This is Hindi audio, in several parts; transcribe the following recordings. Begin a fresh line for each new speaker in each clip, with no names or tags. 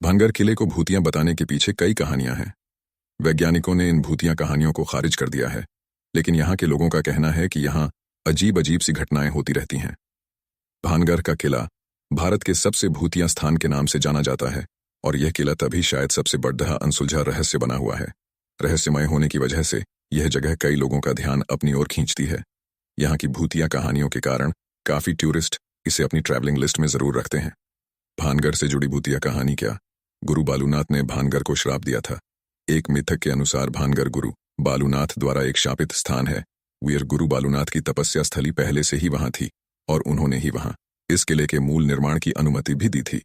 भानगढ़ किले को भूतियां बताने के पीछे कई कहानियां हैं। वैज्ञानिकों ने इन भूतिया कहानियों को खारिज कर दिया है, लेकिन यहाँ के लोगों का कहना है कि यहाँ अजीब अजीब सी घटनाएं होती रहती हैं। भानगढ़ का किला भारत के सबसे भूतिया स्थान के नाम से जाना जाता है, और यह किला तभी शायद सबसे बड़ा अनसुलझा रहस्य बना हुआ है। रहस्यमय होने की वजह से यह जगह कई लोगों का ध्यान अपनी ओर खींचती है। यहाँ की भूतिया कहानियों के कारण काफी टूरिस्ट इसे अपनी ट्रैवलिंग लिस्ट में जरूर रखते हैं। भानगढ़ से जुड़ी भूतिया कहानी क्या? गुरु बालूनाथ ने भानगढ़ को श्राप दिया था। एक मिथक के अनुसार भानगढ़ गुरु बालूनाथ द्वारा एक शापित स्थान है। वीर गुरु बालूनाथ की तपस्या स्थली पहले से ही वहां थी, और उन्होंने ही वहां इस किले के मूल निर्माण की अनुमति भी दी थी,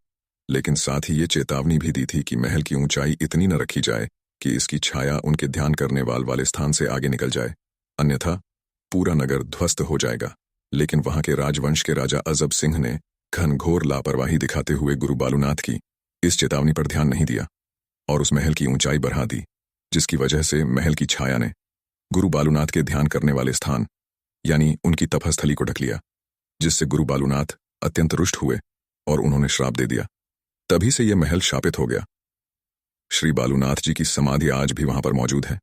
लेकिन साथ ही ये चेतावनी भी दी थी कि महल की ऊंचाई इतनी न रखी जाए कि इसकी छाया उनके ध्यान करने वाले स्थान से आगे निकल जाए, अन्यथा पूरा नगर ध्वस्त हो जाएगा। लेकिन वहां के राजवंश के राजा अजब सिंह ने घनघोर लापरवाही दिखाते हुए गुरु बालूनाथ की इस चेतावनी पर ध्यान नहीं दिया और उस महल की ऊंचाई बढ़ा दी, जिसकी वजह से महल की छाया ने गुरु बालूनाथ के ध्यान करने वाले स्थान यानी उनकी तपस्थली को ढक लिया, जिससे गुरु बालूनाथ अत्यंत रुष्ट हुए और उन्होंने श्राप दे दिया। तभी से यह महल शापित हो गया। श्री बालूनाथ जी की समाधि आज भी वहां पर मौजूद है,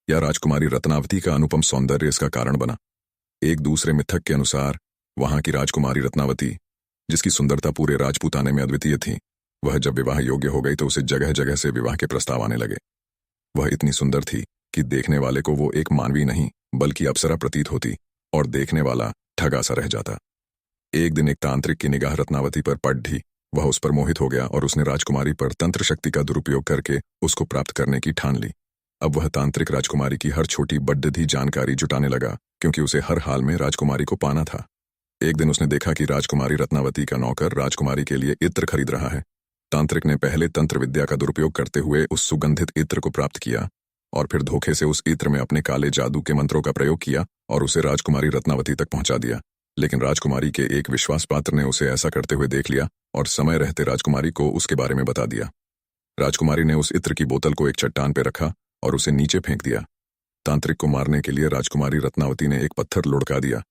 या राजकुमारी रत्नावती का अनुपम सौंदर्य इसका कारण बना। एक दूसरे मिथक के अनुसार वहां की राजकुमारी रत्नावती, जिसकी सुंदरता पूरे राजपूताने में अद्वितीय थी, वह जब विवाह योग्य हो गई तो उसे जगह जगह से विवाह के प्रस्ताव आने लगे। वह इतनी सुंदर थी कि देखने वाले को वो एक मानवी नहीं बल्कि अप्सरा प्रतीत होती, और देखने वाला ठगा सा रह जाता। एक दिन एक तांत्रिक की निगाह रत्नावती पर पड़ ढी। वह उस पर मोहित हो गया और उसने राजकुमारी पर तंत्र शक्ति का दुरुपयोग करके उसको प्राप्त करने की ठान ली। अब वह तांत्रिक राजकुमारी की हर छोटी बड्डी जानकारी जुटाने लगा, क्योंकि उसे हर हाल में राजकुमारी को पाना था। एक दिन उसने देखा कि राजकुमारी रत्नावती का नौकर राजकुमारी के लिए इत्र खरीद रहा है। तांत्रिक ने पहले तंत्र विद्या का दुरुपयोग करते हुए उस सुगंधित इत्र को प्राप्त किया, और फिर धोखे से उस इत्र में अपने काले जादू के मंत्रों का प्रयोग किया और उसे राजकुमारी रत्नावती तक पहुंचा दिया। लेकिन राजकुमारी के एक विश्वास पात्र ने उसे ऐसा करते हुए देख लिया और समय रहते राजकुमारी को उसके बारे में बता दिया। राजकुमारी ने उस इत्र की बोतल को एक चट्टान पर रखा और उसे नीचे फेंक दिया। तांत्रिक को मारने के लिए राजकुमारी रत्नावती ने एक पत्थर लुढ़का दिया,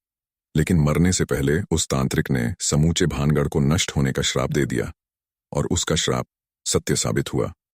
लेकिन मरने से पहले उस तांत्रिक ने समूचे भानगढ़ को नष्ट होने का श्राप दे दिया, और उसका श्राप सत्य साबित हुआ।